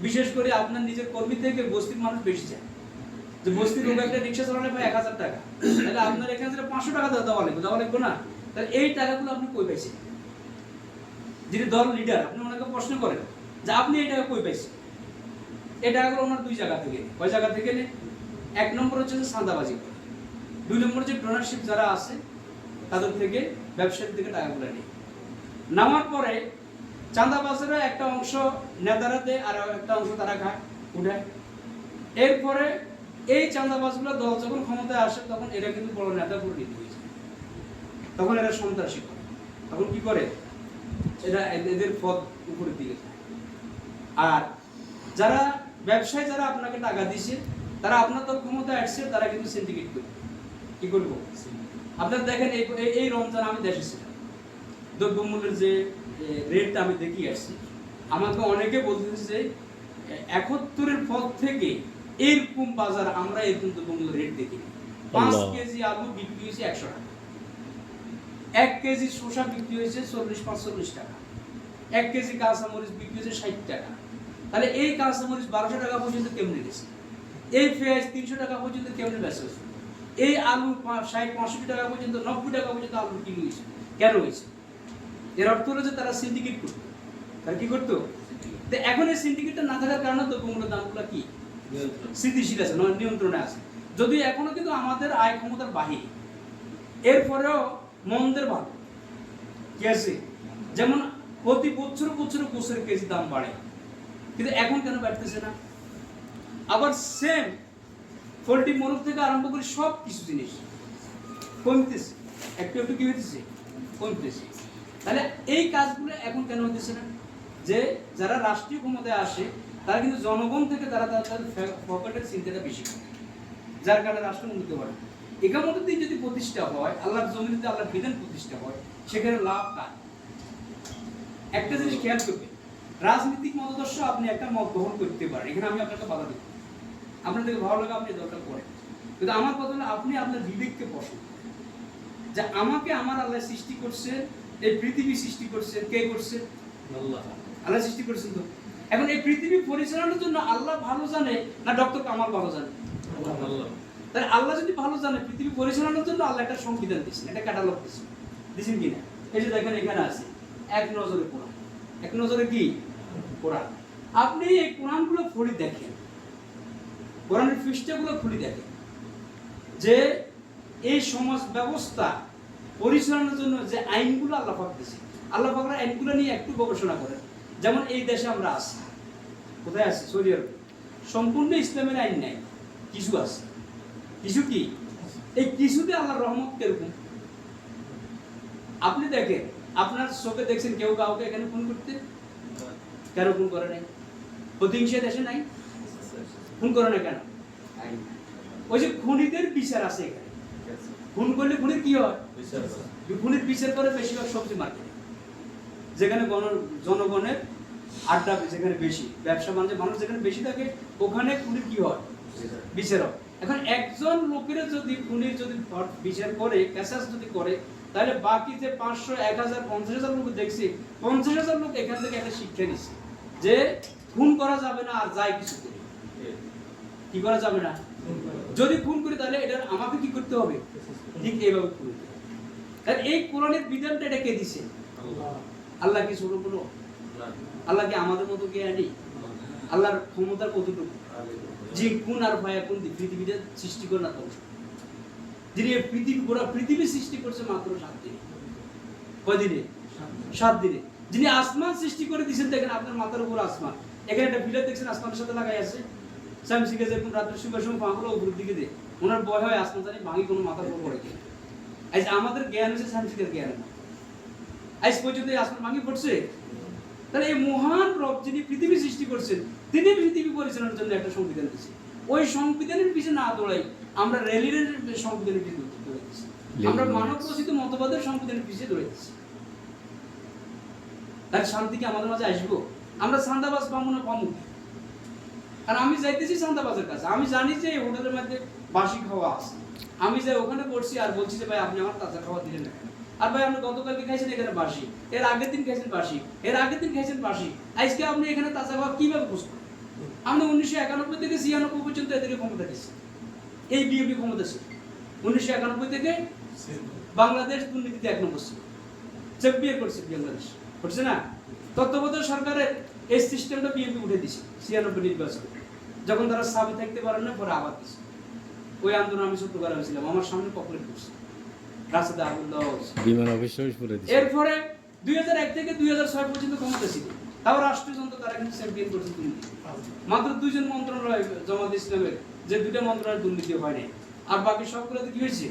বিশেষ করে আপনার নিজের কর্মী থেকে বস্তির মানুষ বেশি যায়, যে বস্তির লোক একটা রিক্সা চালালে পায় 1000 টাকা, তাহলে আপনার এখানে 500 টাকা দেওয়া লাগবে না? তাহলে এই টাকাগুলো আপনি কই পাইছেন? যিনি দল লিডার আপনি ওনাকে প্রশ্ন করেন যে আপনি এই টাকা কই পাইছেন? এই টাকাগুলো ওনার 2 জায়গা থেকে। কয় জায়গা থেকে নেই? 1 নম্বর হচ্ছে চাঁদাবাজি করে, 2 নম্বর হচ্ছে ডোনারশিপ যারা আছে তাদের থেকে, ব্যবসায়ীর থেকে টাকাগুলো নেই। নামার পরে চাঁদাবাজেরা একটা অংশ নেতারা দেয় আর একটা অংশ তারা খায় উঠায়। এরপরে এই চাঁদাবাজগুলো দল যখন ক্ষমতায় আসে তখন এরা কিন্তু বড় নেতা পরিণত হয়েছে, তখন এরা সন্ত্রাসী করে। তখন কি করে? এরা এদের পদ উপরের দিকে যায়। আর যারা ব্যবসায়ী যারা আপনাকে টাকা দিছে, তারা আপনার দল ক্ষমতায় আসছে, তারা কিন্তু সিন্ডিকেট করে। কি করবো? আপনারা দেখেন এই রমজান আমি দেশে ছিলাম, দ্রব্যমূল্যের যে রেটটা আমি দেখিয়ে আসছি, আমাকে অনেকে বলতেছে যে 71-এর পর থেকে এরকম বাজার আমরা এরকম দ্রব্যমূল্যের রেট দেখি। 5 কেজি আলু বিক্রি হয়েছে 100 টাকা, 1 কেজি শসা বিক্রি হয়েছে 40-45 টাকা, 1 কেজি কাঁচামরিচ বিক্রি হয়েছে 60 টাকা। তাহলে এই কাঁচামরিচ 1200 টাকা পর্যন্ত কেমনে গেছে? এই পেঁয়াজ 300 টাকা পর্যন্ত কেমনে বেচা হয়েছে? এই আলু 60-65 টাকা পর্যন্ত, 90 টাকা পর্যন্ত আলু কিলো হয়েছে। কেন হয়েছে? এর অর্থ হলো যে তারা সিন্ডিকেট করতো। তারা কি করতো? তো এখন এই সিন্ডিকেটটা না থাকার কারণে দ্রব্যমূল্যের দামগুলো কি স্থিতিশীল আছে, নিয়ন্ত্রণে আছে। যদিও এখনো কিন্তু আমাদের আয় ক্ষমতার বাহিরে, এরপরেও মন্দের ভালো কি আছে। যেমন প্রতি বছর বছর গোসের কেজি দাম বাড়ে, কিন্তু এখন কেন বাড়তেছে না? আবার সেম পোল্ট্রি মোরগ থেকে আরম্ভ করে সব কিছু জিনিস কমতেছে, একটু একটু কি হইতেছে, কমতেছে। তাহলে এই কাজগুলো এখন কেন হইতেছে না? যে যারা রাষ্ট্রীয় ক্ষমতায় আসে তারা কিন্তু জনগণ থেকে তারা তাদের পকেটের চিন্তাটা বেশি করে, যার কারণে রাষ্ট্র উন্নত করে। একামতের দিন যদি প্রতিষ্ঠা হয়, আল্লাহর জমিতে আল্লাহর বিধান প্রতিষ্ঠা হয়, সেখানে লাভ কার? একটা জিনিস খেয়াল করবেন, রাজনৈতিক মতাদর্শ আপনি একটা মত গ্রহণ করতে পারেন, এখানে আমি আপনাকে বাধা দেব, আপনাদের ভালো লাগে আপনি দরকার করেন, কিন্তু আমার কথা হলো আপনি আপনার বিবেককে পছন্দ করেন যে আমাকে আমার আল্লাহ সৃষ্টি করছেন, এই পৃথিবী সৃষ্টি করছেন, কে করছেন? আল্লাহ। আল্লাহ সৃষ্টি করছেন। তো এখন এই পৃথিবী পরিচালনার জন্য আল্লাহ ভালো জানে না ডক্টর কামাল ভালো জানে? আল্লাহ। তাহলে আল্লাহ যদি ভালো জানে, পৃথিবী পরিচালনার জন্য আল্লাহ একটা সংবিধান দিয়েছেন, একটা ক্যাটালগ দিয়েছেন, দিয়েছেন কিনা? এই যে দেখেন এখানে আছে এক নজরে কোরআন, এক নজরে কি কোরআন। আপনি এই কোরআনগুলো পড়ে দেখেন, কোরআনের পৃষ্ঠাগুলো খুলে দেখেন যে এই সমাজ ব্যবস্থা পরিচালনার জন্য যে আইনগুলো আল্লাহ পাক দিয়েছে, আল্লাহ পাকের আইনগুলো নিয়ে একটু গবেষণা করেন। যেমন এই দেশে আমরা আছি, কোথায় আছি? সৌদি আরব। সম্পূর্ণ ইসলামের আইন নাই, কিছু আছে, কিছু কি এই কিছুতে আল্লাহর রহমত কিরকম আপনি দেখেন। আপনার চোখে দেখছেন কেউ কাউকে এখানে ফোন করতে? কেন ফোন করে নাই? প্রতিহিংসা দেশে নাই, ফোন করে না কেন? ওই যে খুনিদের বিচার আছে এখানে, খুন করলে খুনির কি হয়? খুনির বিচার করে বেশিরভাগ সবজি মার্কেটে, যেখানে জনগণের আড্ডা যেখানে বেশি, ব্যবসা বাণিজ্য মানুষ যেখানে বেশি থাকে, ওখানে খুনির কি হয়? বিচার হয়। এখন একজন লোকের যদি খুনির যদি বিচার করে, কেসাস যদি করে, তাহলে বাকি যে 500, 1000, 50,000 লোক দেখছি, 50,000 লোক এখান থেকে একটা শিক্ষা নিচ্ছে যে খুন করা যাবে না, আর যাই কিছু করি কি করা যাবে না। যদি খুন করি তাহলে এটা আমাকে কি করতে হবে? ঠিক এইভাবে খুন। তাহলে এই কোরআনের বিধানটা এটা কে দিছে? আল্লাহ কি ছোট কোনো? আল্লাহ কি আমাদের মতো কে আনি? আল্লাহর ক্ষমতার কতটুকু? যে কোন আর ভাইয়া কোন পৃথিবীটা সৃষ্টি করে না, তো যিনি পৃথিবী গোটা পৃথিবী সৃষ্টি করছে মাত্র 7 দিনে। কয় দিনে? 7 দিনে। যিনি আসমান সৃষ্টি করে দিয়েছেন, দেখেন আপনার মাথার উপর আসমান, এখানে একটা পিলার দেখছেন আসমানের সাথে লাগাই আছে, স্যামসিকে যেরকম রাত্রে শুবার সময় পাগুলো উপরের দিকে দেয়, ওনার ভয় হয় আসমান জানি ভাঙি কোনো মাথার উপর পড়ে কিনা। আজ আমাদের জ্ঞান হচ্ছে স্যামসিকের জ্ঞান না, আজ পর্যন্ত আসমান ভাঙি পড়ছে। তাহলে এই মহান রব যিনি পৃথিবী সৃষ্টি করছেন, তিনি পৃথিবী পরিচালনার জন্য একটা সংবিধান দিয়েছেন। ওই সংবিধানের পিছনে না দৌড়াই আমরা রেলিনের সংবিধানের পিছনে দৌড়াইতেছি, আমরা মানব রচিত মতবাদের সংবিধানের পিছিয়ে দৌড়াইতেছি। তার শান্তি কি আমাদের মাঝে আসবো? আমরা সান্দাবাজ পাবো না, পাবো। আর আমি যাইতেছি সান্দাবাজের কাছে, আমি জানি যে এই হোটেলের মধ্যে বাসি খাওয়া আছে, আমি যাই ওখানে পড়ছি আর বলছি যে ভাই আপনি আমার তাজা খাওয়া দিলেন না, আর ভাই আপনি গতকালকে খাইছেন এখানে বাসি, এর আগের দিন খাইছেন বাসি, এর আগের দিন খাইছেন বাসি, আজকে আপনি এখানে তাজা খাওয়া কিভাবে বুঝবেন? আমরা 1991 থেকে 96 পর্যন্ত এদেরকে ক্ষমতা দিচ্ছি, এই বিএনপি ক্ষমতা ছিল 1991 থেকে বাংলাদেশ দুর্নীতিতে 1 নম্বর ছিল, চ্যাম্পিয়ন করছে বাংলাদেশ, করছে না? তত্ত্বাবধায়ক সরকারের এই সিস্টেমটা বিএনপি উঠে দিছে 96 নির্বাচন, যখন তারা সাবে থাকতে পারেন না, পরে আবার দিছে। ওই আন্দোলন আমি ছোট করা হয়েছিলাম, আমার সামনে পপুলেট করছে, রাস্তাতে আগুন দেওয়া হয়েছে, বিমান অফিস করে দিছে। এরপরে 2001 থেকে 2006 পর্যন্ত ক্ষমতা ছিল, তাও রাষ্ট্রীয় যন্ত্র তারা কিন্তু চ্যাম্পিয়ন করছে দুর্নীতি। মাত্র 2 জন মন্ত্রণালয় জামাত ইসলামের, যে 2টা মন্ত্রণালয় দুর্নীতি হয়নি, আর বাকি সবগুলোতে কি হয়েছে?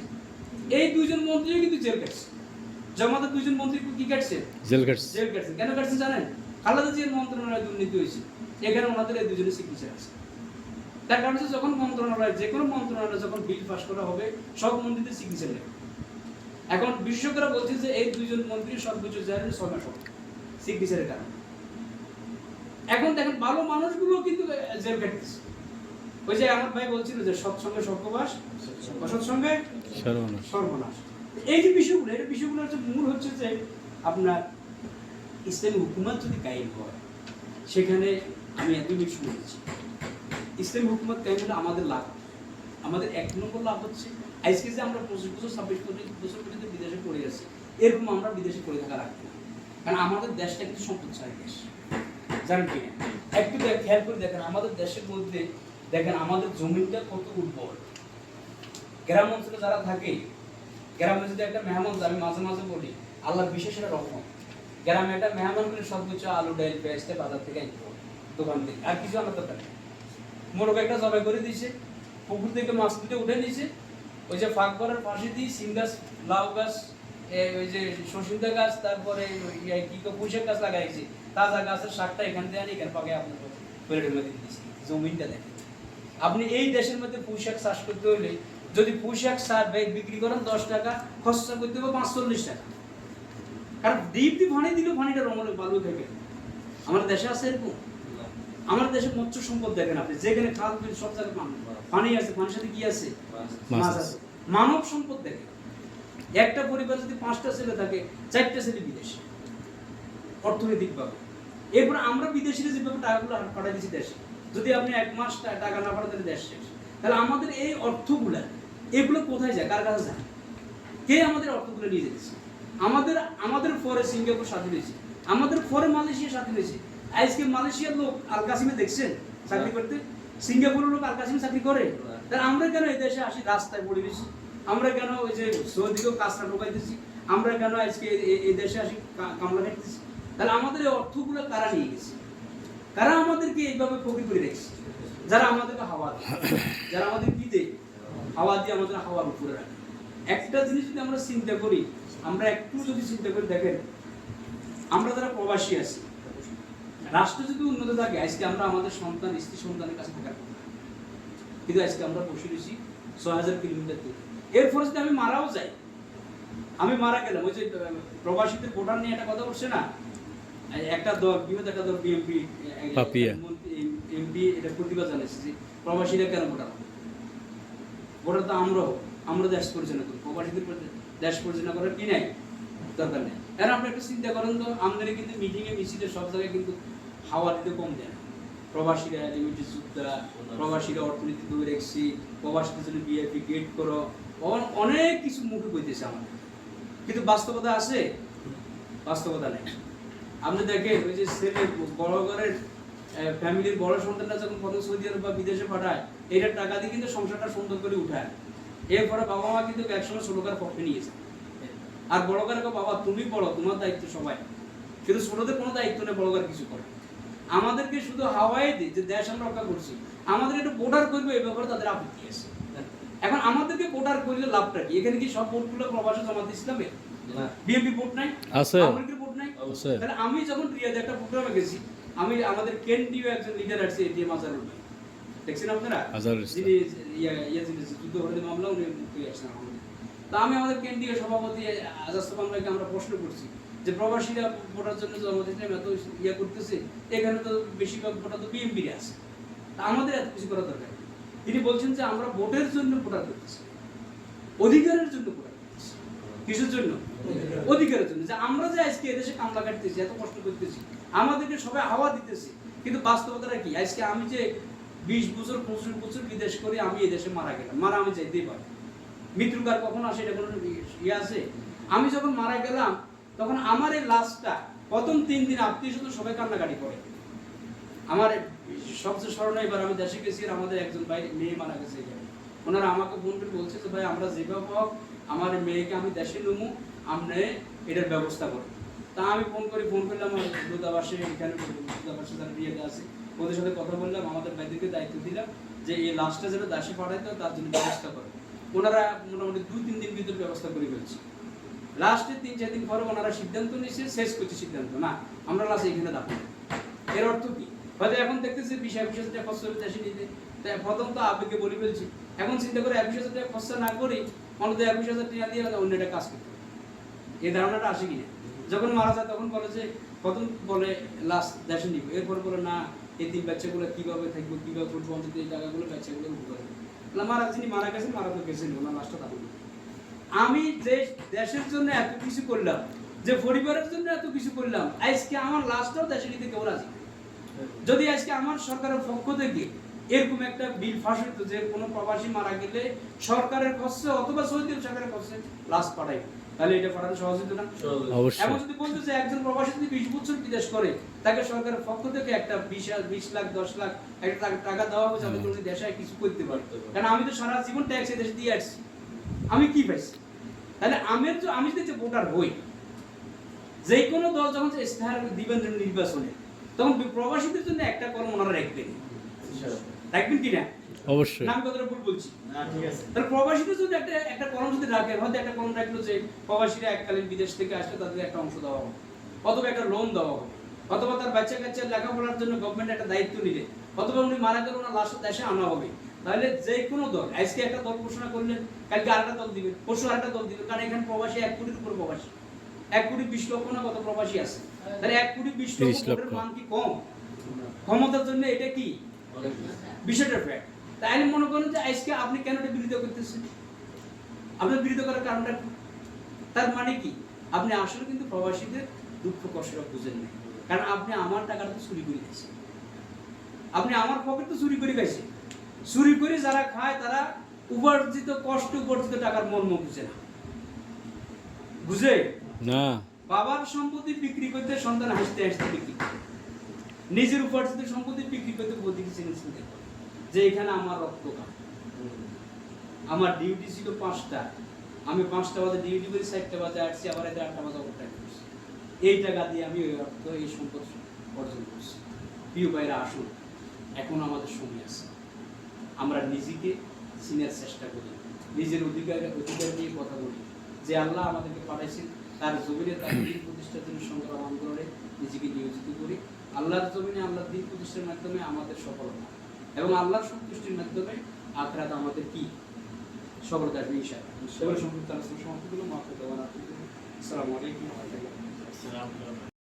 এই 2 জন মন্ত্রীও কিন্তু জেল কাটছে। জামাতের 2 জন মন্ত্রী কি কাটছে? জেল কাটছে। জেল কাটছে কেন কাটছে জানেন? খালেদা জিয়ার মন্ত্রণালয় দুর্নীতি হয়েছে, এখানে ওনাদের এই 2 জনের সিগনেচার আছে। তার কারণ হচ্ছে যখন মন্ত্রণালয়, যে কোনো মন্ত্রণালয় যখন বিল পাস করা হবে, সব মন্ত্রীদের সিগনেচার নেবে। এখন বিশেষজ্ঞরা বলছে যে এই 2 জন মন্ত্রী সর্বোচ্চ জেলের 6 মাস হবে সিগনেচারের কারণে। এখন দেখেন ভালো মানুষগুলো কিন্তু জেল কাটতেছে। ওই যে আমার ভাই বলছিল যে সৎসঙ্গে সর্বনাশ, অসৎসঙ্গে সর্বনাশ। এই যে বিষয়গুলো, এই বিষয়গুলো হচ্ছে মূল হচ্ছে যে আপনার ইসলামী হুকুমত যদি কায়েম হয়, সেখানে আমি এত বেশি বলেছি ইসলামী হুকুমত কায়েম হলে আমাদের লাভ, আমাদের 1 নম্বর লাভ হচ্ছে আজকে যে আমরা 25 বছর 26 বছর পর্যন্ত বিদেশে পড়ে গেছি, এরকম আমরা বিদেশে পড়ে থাকা রাখবো না, কারণ আমাদের দেশটা কিন্তু সম্পদশালী দেশ, জানেন কি? একটু খেয়াল করে দেখেন আমাদের দেশের মধ্যে, দেখেন আমাদের জমিটা কত উর্বর। গ্রাম অঞ্চলে যারা থাকে, গ্রামে যদি একটা মেহমান, আমি মাঝে মাঝে বলি আল্লাহর বিশেষ একটা রহমত, গ্রামে একটা মেহমান করে সর্বোচ্চ আলু ডাল পেঁয়াজটা বাজার থেকে আনতে হবে, দোকান থেকে, আর কিছু আনার দরকার নেই। মোরগ একটা জবাই করে দিয়েছে, পুকুর থেকে মাছ তুলে উঠে নিয়েছে, ওই যে ফাঁক করার পাশে দিয়ে সিম গাছ, লাউ গাছ, ওই যে সসিন্দা গাছ, তারপরে কি পুঁইশাক গাছ লাগাইছে, তাজা গাছের শাকটা এখান থেকে আনি এখানে পাকে আপনার প্লেটের মধ্যে দিয়েছি। জমিনটা দেখেন, আপনি এই দেশের মধ্যে পুঁইশাক চাষ করতে হলে যদি পুঁইশাক সার ব্যাগ বিক্রি করেন 10 টাকা, খরচা করতে হবে 45 টাকা। কারণ ডিপ দিয়ে পানি দিলেও পানিটা রঙের বালু থাকে। আমাদের দেশে আছে এরকম? আমাদের দেশে মৎস্য সম্পদ দেখেন আপনি, যেখানে খাল বিল সব জায়গায় পানি আছে, পানির সাথে কি আছে? মাছ আছে। মানব সম্পদ দেখেন, একটা পরিবার যদি 5টা ছেলে থাকে, 4টা ছেলে বিদেশে অর্থনৈতিক ভাবে। এরপর আমরা বিদেশিরা যেভাবে টাকাগুলো পাঠাই দিচ্ছি দেশে, যদি আপনি 1 মাস টাকা না পাঠাতে দেশ শেষ। তাহলে আমাদের এই অর্থগুলা এগুলো কোথায় যায়, কার কাছে যায়? কে আমাদের অর্থগুলো নিয়ে যেতেছে? আমাদের পরে সিঙ্গাপুর স্বাধীন হয়েছে, আমাদের পরে মালয়েশিয়া স্বাধীন হয়েছে। আজকে মালয়েশিয়ার লোক আল কাসিমে দেখছেন চাকরি করতে, সিঙ্গাপুরের লোক আল কাসিমে চাকরি করে। তাহলে আমরা কেন এই দেশে আসি রাস্তায় পড়ে গেছি? আমরা কেন ওই যে সৌদিকেও কাজটা ঢোকাইতেছি? আমরা কেন আজকে এই দেশে আসি কামলা খাইতেছি? তাহলে আমাদের এই অর্থগুলো কারা নিয়ে গেছে? কারা আমাদেরকে এইভাবে ফকির করে রেখেছে? যারা আমাদেরকে হাওয়া দেয়, যারা আমাদের কি দেয়? হাওয়া দিয়ে আমাদের হাওয়ার উপরে রাখে। একটা জিনিস যদি আমরা চিন্তা করি, আমরা একটু যদি চিন্তা করে দেখেন, আমরা যারা প্রবাসী আছি, রাষ্ট্র যদি উন্নত থাকে, আজকে আমরা আমাদের সন্তান স্ত্রী সন্তানের কাছে থাকার কথা, কিন্তু আজকে আমরা বসে রয়েছি 6000 কিলোমিটার দূরে। এরপরে যদি আমি মারাও যাই, আমি মারা গেলাম, ওই যে প্রবাসীদের ভোটার নিয়ে একটা কথা বলছে না, একটা দল বিরোধী একটা দল বিএনপি এমপি এটা প্রতিবাদ জানাচ্ছে যে প্রবাসীরা কেন ভোটার হবে? ভোটার তো আমরা দেশ পরিচালনা করি, প্রবাসীদের দেশ পরিচালনা করার কি নাই দরকার নেই। এখন আপনি একটা চিন্তা করেন তো, আমাদের কিন্তু মিটিংয়ে মিছিলে সব জায়গায় কিন্তু হাওয়া দিতে কম দেয় না। প্রবাসীরা লিমিটেড সুবিধা, প্রবাসীরা অর্থনীতি ধরে রেখেছি, প্রবাসীদের জন্য বিআইপি গেট করো, অনেক কিছু মুখে বইতেছে আমাদের, কিন্তু বাস্তবতা আছে? বাস্তবতা নেই। আপনি দেখেন ওই যে ছেলে বড় ঘরের ফ্যামিলির বড় সন্তানরা যখন প্রথম সৌদি আরব বা বিদেশে পাঠায়, এইটার টাকা দিয়ে কিন্তু সংসারটা সুন্দর করে উঠায়। এরপরে বাবা মা কিন্তু একসময় ছোটকার পক্ষে নিয়েছে, আর বড় কারকে বাবা তুমি বড়, তোমার দায়িত্ব সবাই, কিন্তু ছোটদের কোনো দায়িত্ব নেই বড় কার কিছু করে। আমাদেরকে শুধু হাওয়াই দিই যে দেশ আমরা রক্ষা করছি, আমাদের একটু ভোটার করবে এই ব্যাপারে তাদের আপত্তি আছে। এখন আমাদেরকে ভোটার করলে লাভটা কি? এখানে কি সব ভোটগুলো প্রবাসী জামাত ইসলামের? বিএনপি ভোট নাই, আছে, আওয়ামী ভোট নাই। তাহলে আমি যখন রিয়াদে একটা প্রোগ্রামে গেছি, আমি আমাদের কেন্দ্রীয় একজন লিডার আছে এটিএম আজারুল ভাই, দেখছেন আপনারা? যিনি যুদ্ধ হলে মামলা উনি মুক্তি আসছেন আমাদের। তা আমি আমাদের কেন্দ্রীয় সভাপতি আজাস্তফান ভাইকে আমরা প্রশ্ন করছি যে প্রবাসীরা ভোটার জন্য জামাত ইসলাম এত করতেছে, এখানে তো বেশিরভাগ ভোটার তো বিএনপির আছে, তা আমাদের এত কিছু করা দরকার। তিনি বলছেন যে আমরা ভোটের জন্য ভোটার করতেছি, অধিকারের জন্য ভোটার করতেছি। কিসের জন্য? অধিকারের জন্য। যে আমরা যে আজকে এদেশে কামলা কাটতেছি, এত কষ্ট করতেছি, আমাদেরকে সবাই হাওয়া দিতেছি, কিন্তু বাস্তবতাটা কি? আজকে আমি যে 20 বছর 25 বছর বিদেশ করে আমি এদেশে মারা গেলাম, মারা আমি যাইতেই পারি, মৃত্যুকার কখন আসে এটা কোনো ইয়ে আছে? আমি যখন মারা গেলাম তখন আমার এই লাশটা প্রথম 3 দিন আত্মীয় স্বজন সবাই কান্নাকাটি করে। আমার সবচেয়ে স্মরণীয়, এবার আমি দেশে গেছি, আমাদের একজন ভাই মেয়ে মারা গেছে, ওনারা আমাকে ফোন করে বলছে যে ভাই আমরা যেভাবে হোক আমার মেয়েকে আমি দেশে নেবো, আপনি এটার ব্যবস্থা করেন। তা আমি ফোন করলাম দূতাবাসে, এখানে দূতাবাসে যারা রিয়াদে আছে ওদের সাথে কথা বললাম, আমাদের ভাইদেরকে দায়িত্ব দিলাম যে এই লাশটা যেন দেশে পাঠাইতে তার জন্য ব্যবস্থা করে। ওনারা মোটামুটি 2-3 দিন ভিতরে ব্যবস্থা করে ফেলছে। লাস্টে 3-4 দিন পরে ওনারা সিদ্ধান্ত নিয়েছে, শেষ করছে সিদ্ধান্ত, না আমরা লাশ এখানে দাফন। এর অর্থ কি? হয়তো এখন দেখতেছি 20-21 টাকা খরচ করে দেশে নিতে, তাই প্রথম তো আবেগে বলে ফেলছি, এখন চিন্তা করে 21,000 টাকা খরচ না করি অন্তত 21,000 টাকা দিয়ে অন্য একটা কাজ করতে হবে। এই ধারণাটা আসে কিনা? যখন মারা যায় তখন বলে যে প্রথম বলে লাশ দেশে নিব, এরপর বলে না এই 3 বাচ্চাগুলো কিভাবে থাকবো, কিভাবে করবো, অন্তত এই টাকাগুলো বাচ্চাগুলো উপকার হবে। যিনি মারা গেছেন, মারা তো গেছেন, ওনার লাশটা থাকবে। আমি যে দেশের জন্য এত কিছু করলাম, যে পরিবারের জন্য এত কিছু করলাম, আজকে আমার লাশটাও দেশে নিতে কেউ রাজি। যদি আজকে আমার সরকারের পক্ষ থেকে এরকম একটা বিল ফাঁস হইতো যে কোনো প্রবাসী মারা গেলে সরকারের খরচে অথবা সৌদি সরকারের খরচে লাশ পাঠাই, তাহলে এটা পাঠানো সহজ হতো না? এমন যদি বলতো যে একজন প্রবাসী যদি 20 বছর বিদেশ করে, তাকে সরকারের পক্ষ থেকে একটা 20 লাখ 10 লাখ একটা টাকা দেওয়া হবে যাতে করে দেশে কিছু করতে পারে। কারণ আমি তো সারা জীবন ট্যাক্স এই দেশে দিয়ে আসছি, আমি কি পাইছি? তাহলে আমি যদি ভোটার হই, যে কোনো দল যখন ইশতেহার দিবেন নির্বাচনে, তখন প্রবাসীদের জন্য একটা কর্ম ওনারা রাখবেন, রাখবেন কিনা? অবশ্যই। নাম কথাটা ভুল বলছি? না ঠিক আছে। তাহলে প্রবাসীদের জন্য একটা কর্ম যদি রাখেন, হয়তো একটা কর্ম রাখলো যে প্রবাসীরা এককালীন বিদেশ থেকে আসলে তাদের একটা অংশ দেওয়া হবে, অথবা একটা লোন দেওয়া হবে, অথবা তার বাচ্চা কাচ্চার লেখাপড়ার জন্য গভর্নমেন্ট একটা দায়িত্ব নিলে, অথবা উনি মারা গেলে ওনার লাশ দেশে আনা হবে। তাহলে যে কোনো দল আজকে একটা দল ঘোষণা করলেন, কালকে আরেকটা দল দিবেন, পরশু আরেকটা দল দিবেন, কারণ এখানে প্রবাসী 1 কোটির উপর প্রবাসী, 1 কোটি 20 লক্ষ না কত প্রবাসী আছে। তাহলে 1 কোটি 20 লক্ষ 30 লক্ষ। ভোটের মান কি কম? ক্ষমতার জন্য এটা কি বিষয়টা ফ্যাক্ট। তাই মনে করেন যে আজকে আপনি কেন এটা বিরোধিতা করতেছেন? আপনার বিরোধিতা করার কারণটা কি? তার মানে কি? আপনি আসলে কিন্তু প্রবাসীদের দুঃখ কষ্টটা বুঝেন না, কারণ আপনি আমার টাকাটা তো চুরি করে খাইছেন, আপনি আমার পকেট তো চুরি করে খাইছেন। চুরি করে যারা খায় তারা উপার্জিত কষ্ট উপার্জিত টাকার মর্ম বুঝে না, বুঝে না। বাবার সম্পত্তি বিক্রি করতে সন্তান হাসতে হাসতে বিক্রি করে, নিজের উপার্জিত সম্পত্তি বিক্রি করতে বলতে কিছু চিন্তা করে যে এখানে আমার রক্ত কাম, আমার ডিউটি ছিল 5টা, আমি 5টা বাজে ডিউটি করি, 4টা বাজে আসছি, আবার 8টা বাজে ওভারটাইম করছি, এই টাকা দিয়ে আমি ওই অর্থ এই সম্পদ অর্জন করছি। প্রিয় ভাইরা, আসুন এখন আমাদের সময় আছে, আমরা নিজেকে চিনার চেষ্টা করি, নিজের অধিকার নিয়ে কথা বলি, যে আল্লাহ আমাদেরকে পাঠাইছেন তার জমিনে তার দিন প্রতিষ্ঠার জন্য সংগ্রাম আন্দোলনে নিজেকে নিয়োজিত করি। আল্লাহর জমিনে আল্লাহর দিন প্রতিষ্ঠার মাধ্যমে আমাদের সফলতা এবং আল্লাহর সন্তুষ্টির মাধ্যমে আখিরাত আমাদের কি সফলতা আসবে ইনশাআল্লাহ। এবার সংযুক্ত আলোচনা সমাপ্ত হলো। আসসালামু আলাইকুম ওয়া রাহমাতুল্লাহি ওয়া বারাকাতুহু। আসসালামু আলাইকুম।